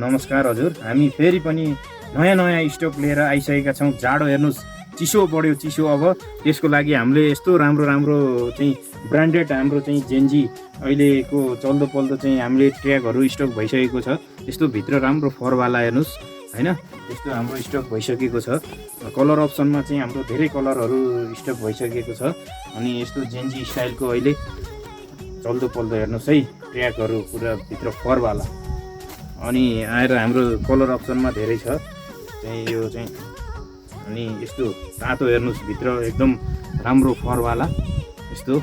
नमस्कार हजुर, हामी फेरि पनि नयाँ स्टक लिएर आइसकेका छौँ। जाडो हेर्नुहोस्, चिसो बढ्यो चिसो। अब त्यसको लागि हामीले यस्तो राम्रो चाहिँ ब्रान्डेड हाम्रो चाहिँ जेन्जी अहिलेको चल्दो पल्दो चाहिँ हामीले ट्र्याकहरू स्टक भइसकेको छ। यस्तो भित्र राम्रो फरवाला हेर्नुहोस् हैन, यस्तो हाम्रो स्टक भइसकेको छ। कलर अप्सनमा चाहिँ हाम्रो धेरै कलरहरू स्टक भइसकेको छ। अनि यस्तो जेन्जी स्टाइलको अहिले चल्दो पल्दो हेर्नुहोस् है, ट्र्याकहरू पुरा भित्र फरवाला। अनि आएर हाम्रो कलर अप्सनमा धेरै छ चाहिँ यो चाहिँ। अनि यस्तो तातो हेर्नुहोस्, भित्र एकदम राम्रो फरवाला यस्तो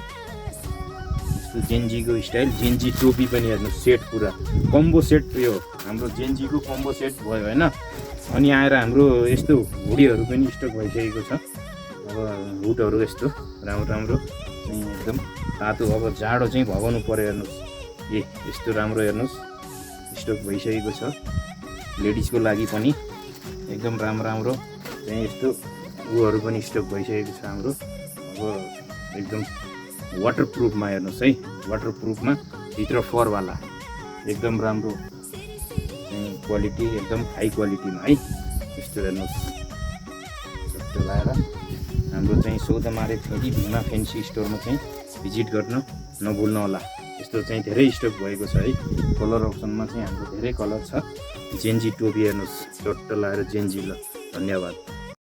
जेन्जीको स्टाइल। जेन्जी टोपी पनि हेर्नुहोस्, सेट पुरा कम्बो सेट। यो हाम्रो जेन्जीको कम्बो सेट भयो होइन। अनि आएर हाम्रो यस्तो हुडीहरू पनि स्टक भइसकेको छ। अब हुडहरू यस्तो राम्रो चाहिँ एकदम तातो। अब जाडो चाहिँ भगाउनु पर्यो हेर्नुहोस्, यस्तो राम्रो हेर्नुहोस् स्टक भइसकेको छ। लेडिजको लागि पनि एकदम राम्रो चाहिँ यस्तो उहरू पनि स्टक भइसकेको छ हाम्रो। अब एकदम वाटरप्रुफमा हेर्नुहोस् है, वाटरप्रुफमा भित्र फरवाला एकदम राम्रो चाहिँ क्वालिटी, एकदम हाई क्वालिटीमा है। यस्तो हेर्नुहोस्, यस्तो लाएर हाम्रो चाहिँ सौदामारे फेरि भिमा फेन्सी स्टोरमा चाहिँ भिजिट गर्न नभुल्नु होला। यस्तो चाहिँ धेरै स्टक भएको छ है। कलर अप्सनमा चाहिँ हाम्रो धेरै कलर छ। जेन्जी टोपी हेर्नुहोस्, चट्ट लाएर जेन्जी। ल धन्यवाद।